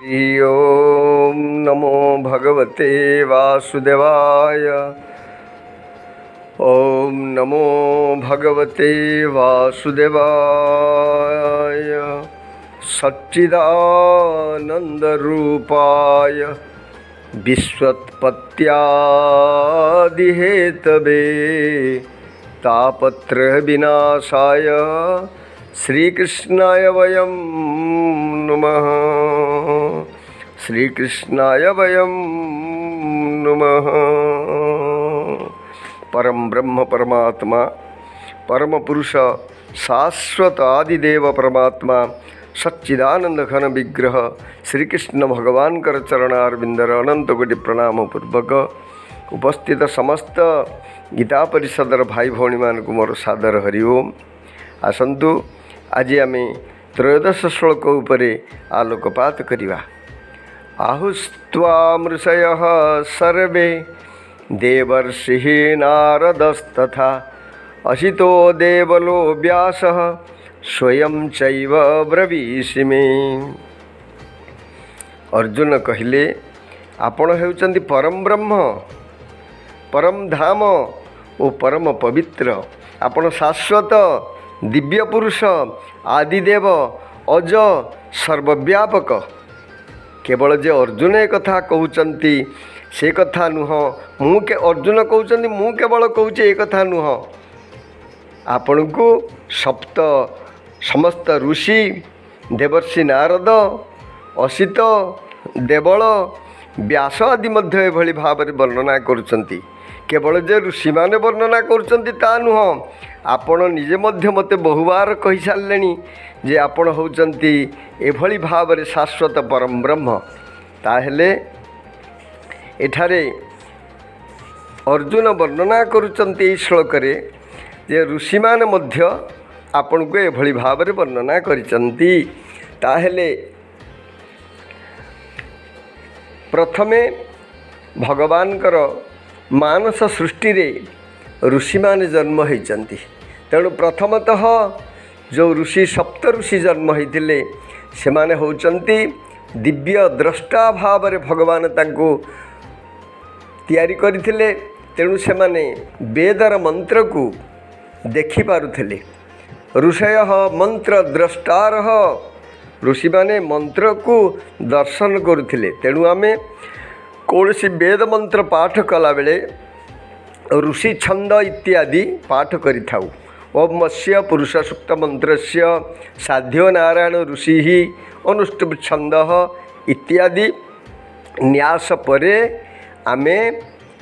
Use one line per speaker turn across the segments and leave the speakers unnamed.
ओम नमो भगवते वासुदेवाय। ओम नमो भगवते वासुदेवाय। सच्चिदानंदरूपाय विश्वोत्पत्त्यादिहेतवे तापत्रय विनाशाय श्रीकृष्णाय वयं नमः। श्रीकृष्णाय वयं नमः। परम ब्रह्म परमात्मा परम पुरुष शाश्वत आदिदेव परमात्मा सच्चिदानंद घन विग्रह श्रीकृष्ण भगवान कर चरणारविंदर अनंत कोटि प्रणाम पूर्वक उपस्थित समस्त गीता परिषदर भाई भौणी मानक मोर सादर हरिओम। आसतु आज आम त्रयोदश श्लोक उपरे आलोकपात करिवा। आहुस्त्वा मृषयः सर्वे देवर्षिः नारदस्तथा असितो देवलो व्यासः स्वयं चैव ब्रवीषि मे। अर्जुन कहिले आपण हेउचंती परम ब्रह्म, परम धाम ओ परम पवित्र। आपण शाश्वत दिव्य पुरुष आदिदेव अज सर्वव्यापक। केवल जे अर्जुन एक कथा कहउचंती से कथा नुह। अर्जुन कहउचंती मु केवल कहूचे एक कथा नुह। आपण को सप्त समस्त ऋषि देवर्षि नारद असित देवल व्यास आदि मध्य एभली भाव वर्णना करुचंती। केवल जे ऋषि माने वर्णना करुचंती ता नुह। आपण निजे मध्य मते बहुबार कहि सारलेनी जे आपण होचंती एभली भाव शाश्वत परम ब्रह्म। ताहेले एठारे अर्जुन वर्णना करुचंती श्लोक रे जे ऋषि माने मध्य आपण को एभली भाव वर्णना करिचंती। ताहेले प्रथमे भगवान कर मानस सृष्टि रे ऋषि माने जन्म होइचंती। तेणु प्रथमतः जो ऋषि सप्त ऋषि जन्म होइतिले से माने होचंती दिव्य द्रष्टा भाव रे भगवान तांको तैयारी करथिले। तेणु से माने वेदर मंत्र को देखि पारुथिले। ऋषयः मंत्र द्रष्टारः ऋषि माने मंत्र को दर्शन करुथिले। तेणु आमे कौनसी वेद मंत्र पाठ कला बेले ऋषि छंद इत्यादि पाठ करि थाउ। ओमस्य पुरुष सूक्त मंत्रस्य साध्यो नारायण ऋषि अनुष्टुप छंद इत्यादि न्यास परे आमे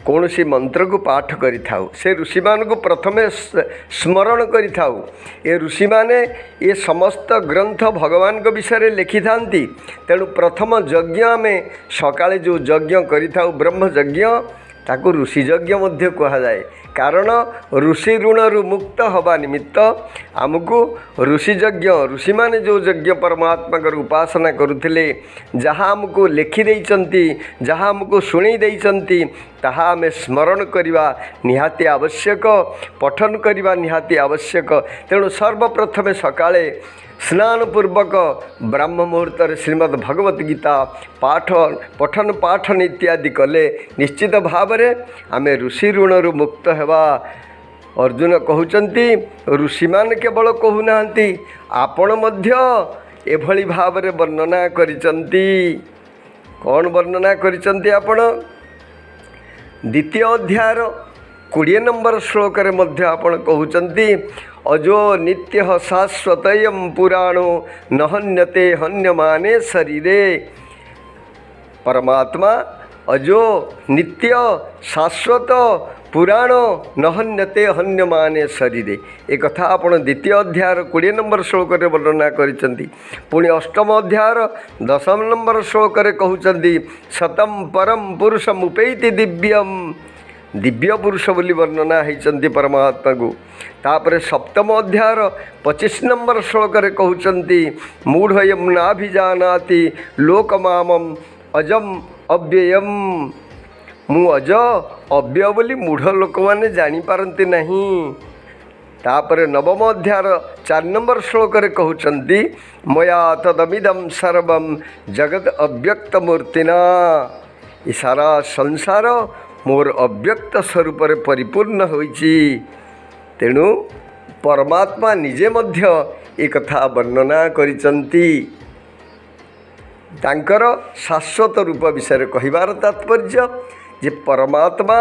कौनसी मंत्र को पाठ करि थाउ। से ऋषि मान को प्रथमे स्मरण करि थाउ। ये ऋषि माने ये समस्त ग्रंथ भगवान को विषय लिखि थांती। तेणु प्रथम यज्ञ आमे सकाळे जो यज्ञ करि थाउ ब्रह्म यज्ञ ताको ऋषि यज्ञ मध्य कहा जाए। कारण ऋषि ऋणरु मुक्त हवा निमित्त आमको ऋषि यज्ञ ऋषि माने जो यज्ञ परमात्मा कर उपासना करुथिले जहाँ आमको लिखि देइचंती जहाँ आमको शुणी देइचंती ताहा आमे स्मरण करिवा निहाती आवश्यक, पठन करिवा निहाती आवश्यक। तेणु सर्वप्रथमे सकाळे स्नानपूर्वक ब्राह्म मुहूर्त श्रीमद् भगवत गीता पठन पाठन इत्यादि कले निश्चित भाव में आम ऋषि ऋणरु मुक्त हेबा। अर्जुन कहउचंती ऋषि मान केवल कहूना आपण मध्य एभली भाव में वर्णना करिचंती। कौन वर्णना करिचंती आपण द्वितीय अध्यायर 20 नंबर श्लोक रे मध्य आपण कहउचंती अजो नित्य शाश्वतयं पुराणो न हन्यते हन्यमाने शरीरे। परमात्मा अजो नित्य शाश्वत पुराण न हन्यते हन्यमाने शरीरे। एक कथा आपण द्वितीय अध्यायर 20 नंबर श्लोक रे वर्णना करिसंती। पुणी अष्टम अध्यायर 10 नंबर श्लोक रे कहउचंती शतम परम पुरुषमुपैति दिव्यम। दिव्य पुरुष बोली वर्णना होती परमात्मा को। तापर सप्तम अध्यायर 25 नंबर श्लोक रे कहउचंती मूढ़यम नाभिजानाति लोकमामम अजम अव्ययम। मु अज अव्यय बोली मूढ़ लोक माने जानी पारंती नहीं। तापर नवम अध्याय 4 नंबर श्लोक कहते मया तदमिदं सर्वं जगत अव्यक्त मूर्तिना, ये सारा संसार मोर अव्यक्त स्वरूप परिपूर्ण होइछि। तेणु परमात्मा निजे मध्य एक कथा वर्णना करिसंती। तांकर शाश्वत रूप विषय कहिबार तात्पर्य जे परमात्मा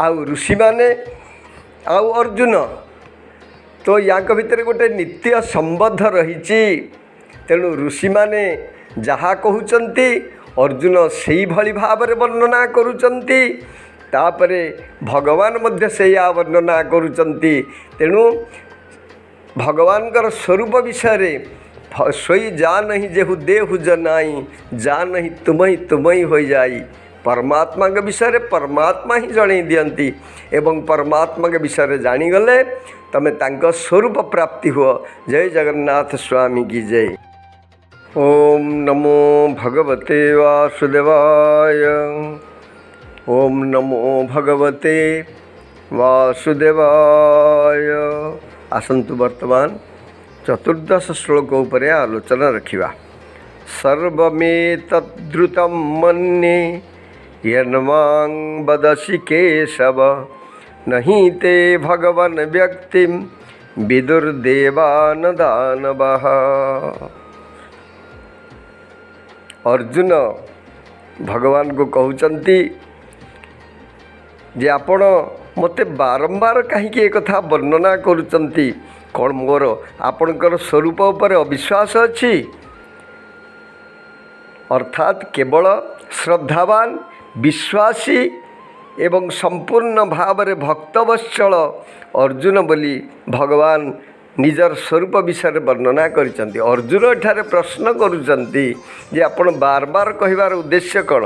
आउ ऋषि माने आउ अर्जुन तो या भितर गोटे नित्य संबद्ध रही। तेणु ऋषि माने जहाँ कहउचंती अर्जुन से भली भाव वर्णना करुचंती, तापरे भगवान मध्य से या वर्णना करुचंती। तेणु भगवान स्वरूप विषय सोई जा नहीं जेहु देहु जनाई, जा नहीं तुम ही हो जाई। परमात्मा के विषय परमात्मा ही जन दियंती एवं परमात्मा के विषय जानीगले तमें तांको स्वरूप प्राप्ति हुआ। जय जगन्नाथ स्वामी की जय। ओम नमो भगवते वासुदेवाय। ओम नमो भगवते वासुदेवाय। आसंतु वर्तमान चतुर्दश श्लोक उपरे आलोचना रखिबा। सर्वमेतद्रुतं मन्ये यन्मां वदसि केशव, नहीं ते भगवन् व्यक्तिं विदुर्देवान् दानवः। अर्जुन भगवान को कहउचंती जे आपण मते बारंबार कहीं एक कथा वर्णना करुचंती, कौन मोर आपणकर स्वरूप उपर अविश्वास अच्छी? अर्थात केवल श्रद्धावान विश्वासी एवं संपूर्ण भाव में भक्तवत्सल अर्जुन बोली भगवान निजर स्वरूप विषय वर्णना करिसंती। अर्जुन एठारे प्रश्न करुचंती जे आपण बार बार कहिबार उद्देश्य कौन?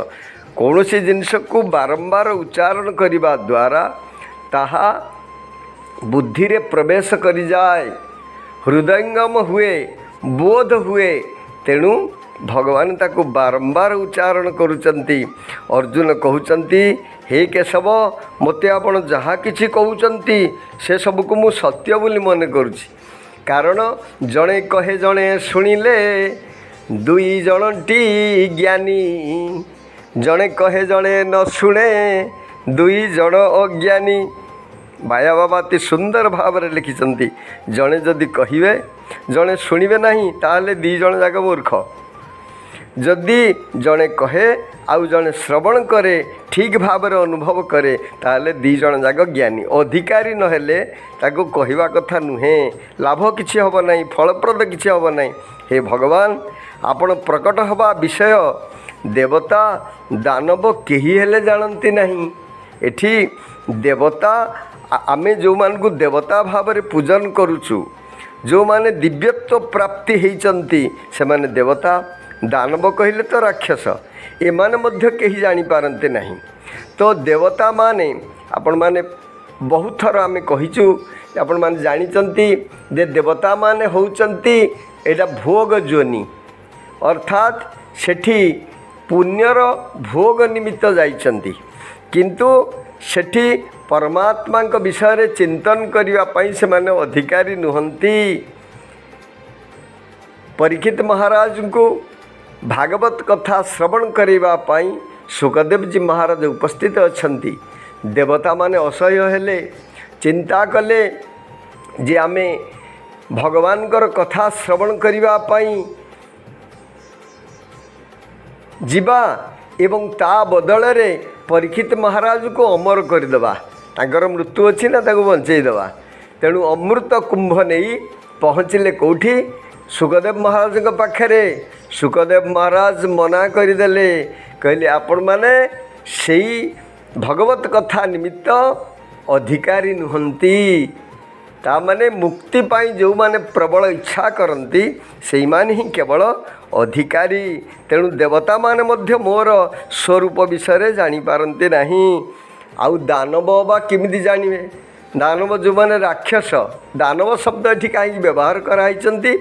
कौन सी जिनस को बारंबार उच्चारण करने द्वारा ताहा बुद्धि रे प्रवेश करी जाए, हृदयंगम हुए, बोध हुए। तेणु भगवान ताको बारंबार उच्चारण करुचंती। अर्जुन कहउचंती हे केशव, मते आपण जहाँ किछि कहउचंती से सब को मु सत्य बोली मन करुछि। कारण जणे कहे जणे शुणिले, दुई जनटी ज्ञानी। जणे कहे जणे न शुणे, दुई जन अज्ञानी। माया बाबा अति सुंदर भाव में लिखिंट। जड़े जदि कहे जड़े शुणे ना ताहले दी जन जाक मूर्ख। जदि जड़े कहे आउ जड़े श्रवण करे, ठीक भाव में अनुभव करे, ताहले दी जन जाक ज्ञानी। अधिकारी नहेले ताको कहवा कथा नुहे, लाभ किछि हब नहीं, फलप्रद किछि हब नहीं। हे भगवान, आपण प्रकट हवा विषय देवता दानव केही हेले जानती नहीं। एठी देवता आमे जो मान को देवता भाव में पूजन करुचु, जो माने दिव्यत्व प्राप्ति होइचंती से माने देवता। दानव कहले तो राक्षस, ए माने मध्य केही जानी पारंते नहीं। तो देवता माने आपण माने बहुत थर आमे कहिचु, आपण माने जानिचंती जे देवता माने होउचंती एटा भोग जोनि, अर्थात सेठी पुण्यर भोग निमित्त जाइचंती। किंतु सेठी परमात्मा विषय चिंतन करने से माने अधिकारी नुहंती। परीक्षित महाराज को भागवत कथा श्रवण करने सुखदेव जी महाराज उपस्थित अछंती। देवता माने असह्य हेले, चिंता कले जे आमे भगवान कथा श्रवण करने जीवा एवं ता बदल रे परीक्षित महाराज को अमर करदेवा। तांकर मृत्यु अच्छी ना, ताको बंचेदेवा। तेणु अमृत कुंभ नहीं पहुँचले कौटी? सुखदेव महाराज के पाखरे। सुखदेव महाराज मना करदेले, कहले आपण माने सेई भगवत कथा निमित्त अधिकारी नुहंती। ता माने मुक्ति पाई जो माने प्रबल इच्छा करती से माने ही केवल अधिकारी। तेणु देवता माने मध्य मोर स्वरूप विषय जानी पारंते नहीं। आउ दानव बा किमिति जानिबे? दानव जो माने राक्षस, दानव शब्द एठी कहीं व्यवहार कराइचंती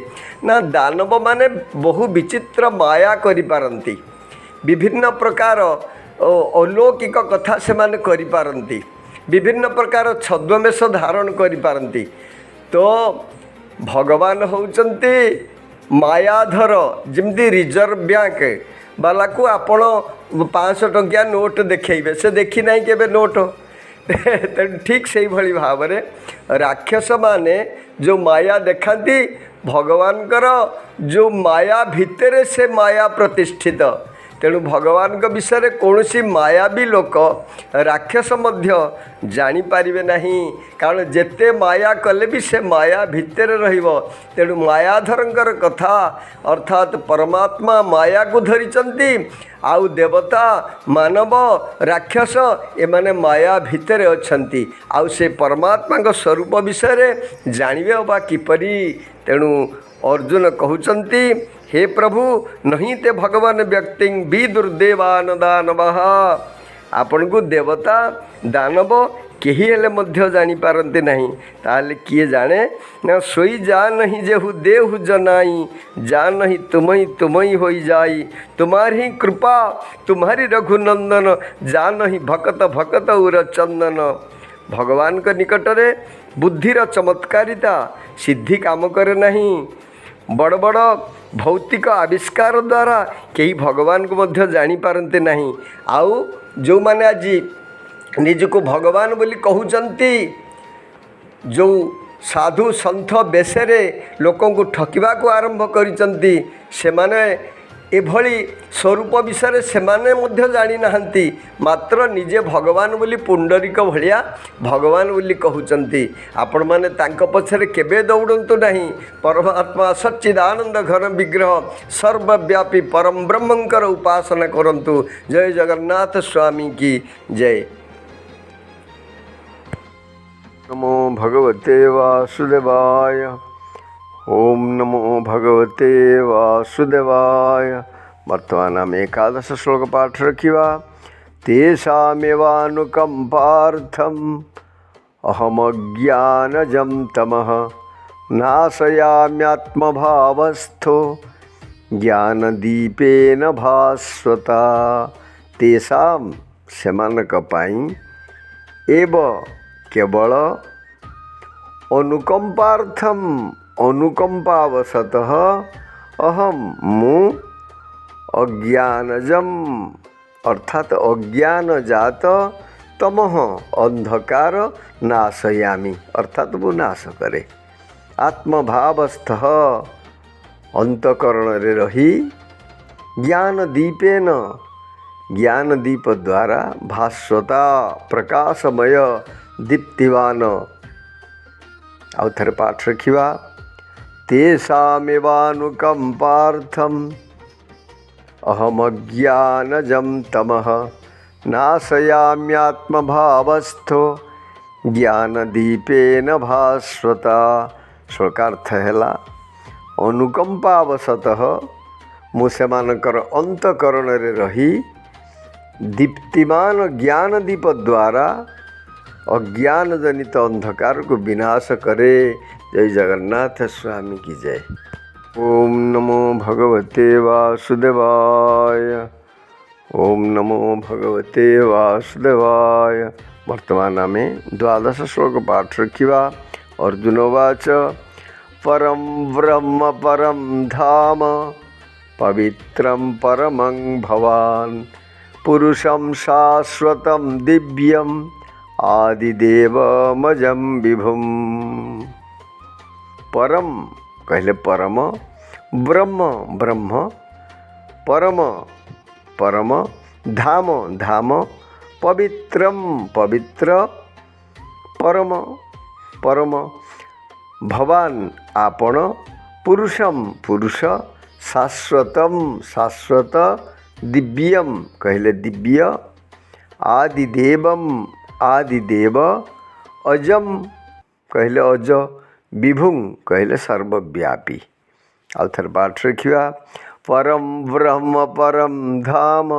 ना? दानव माने बहु विचित्र माया करि पारंती, विभिन्न प्रकार अलौकिक कथा से माने करि पारंती। विभिन्न प्रकार छद्मवेश धारण करिपारନ୍ତି। तो भगवान होउचंती मायाधर। जमती रिजर्व बैंक बाला को आपण 500 टंकिया नोट देखैबे, से देखी नहीं केबे नोट। ठीक से भली भाव में राक्षस माने जो माया देखाती भगवानकर जो माया भितर से माया प्रतिष्ठित। तेणु भगवान विषय कौन सी मायावी लोक राक्षस मध्य जानीपारे नहीं, कारण जेते माया कले भी से माया भितर रहिबो। तेणु मायाधरंकर कथा अर्थात परमात्मा माया को धरिचंती, आउ देवता मानव राक्षस एमाने माया भितर अछंती। आउ से परमात्मा का स्वरूप विषय जानिबे बा किपरि। तेणु अर्जुन कहउचंती हे प्रभु नहीं ते भगवान व्यक्ति विदुर्देवान दानवः। आपण को देवता दानव केही हेले मध्य जानी पारंते नहीं, ताले किए जाने ना सोई जा नहीं जेहु देहु जनाई, जा नहीं तुमई होई जाई, तुम्हारी कृपा तुम्हारी रघुनंदन, जा नहीं भकत भकत उर चंदन। भगवान के निकट रे बुद्धिर चमत्कारिता सिद्धि काम करे नहीं। बड़ बड़ भौतिक आविष्कार द्वारा कई भगवान को मध्य जानी पारंते नहीं। आउ जो माने आज निजको भगवान बोली कहउचंती, जो साधु सन्थ बेशरे लोकों को ठकिबा को आरंभ करिचंती, सेमाने एभली स्वरूप विषय सेमाने मध्य जानी नाहंती। मात्र निजे भगवान बोली पुंडरीक भलिया भगवान बोली कहउचंती। आपण माने तांको पछरे केबे दौड़ंतु नहीं। परमात्मा सच्चिदानंद घन विग्रह सर्वव्यापी परम ब्रह्मंकर उपासना करंतु। जय जगन्नाथ स्वामी की जय। नमो भगवते वासुदेवाय। ओम नमो भगवते वासुदेवाय। वर्तमान आम एकादश श्लोक पाठ रखिवा। तेषामेवानुकंपार्थम अहमज्ञानजं तमः नाशयाम्यात्मभावस्थो ज्ञानदीपेन भास्वता। तेषां सेमानक पाई एव केवल अनुकंपार्थम अनुकंपावशतः अहम मु अज्ञानजम अर्थात अज्ञान जात तमह अंधकार नाशयामी अर्थात वो नाश करे। आत्मभावस्थ अंतकरण रे रही ज्ञान दीपेन ज्ञान दीप द्वारा भास्वता प्रकाशमय दीप्तिवान। आउ थरे पाठ रखिवा। तेषामेवानुकंपार्थम अहमज्ञानजं तमः नाशयाम्यात्मभावस्थो ज्ञानदीपेन भास्वता। श्लोकार्थ हैला अनुकंपावशतः मु सेमानकर अंतकरण रे रही दीप्तिमान ज्ञान दीप द्वारा अज्ञान जनित अंधकार को विनाश करे। जय जगन्नाथ स्वामी की जय। ओम नमो भगवते वासुदेवाय। ओम नमो भगवते वासुदेवाय। वर्तमान में द्वादश श्लोक पाठ रखिवा। अर्जुन उवाच परम ब्रह्म परम धाम पवित्रं परमं भवान् पुरुषं शाश्वतं दिव्यं आदिदेवमजं विभुम। परम कहले परम, ब्रह्म ब्रह्म, परम परम, धाम धाम, पवित्रम पवित्र, परम परम, भवान आपण, पुरुषम पुरुष, शाश्वतम शाश्वत, दिव्यम कहले दिव्य, आदिदेवम आदिदेव, अजम कहले अज, विभुं कहले सर्वव्यापी। आउ थर पाठ रखिवा। परम ब्रह्म परम धाम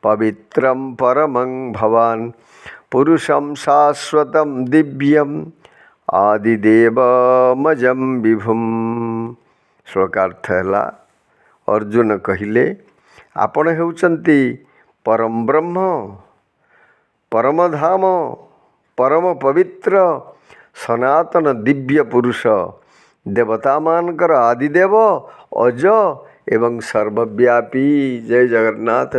पवित्रम परमं भवान् पुरुषं शाश्वतं दिव्यम आदिदेवमजं विभुम। श्लोकार्थ है अर्जुन कहले आपण हेउचंती परम ब्रह्म परम धाम परम पवित्र सनातन दिव्य पुरुष देवता मानकर आदिदेव अज एवं सर्वव्यापी। जय जगन्नाथ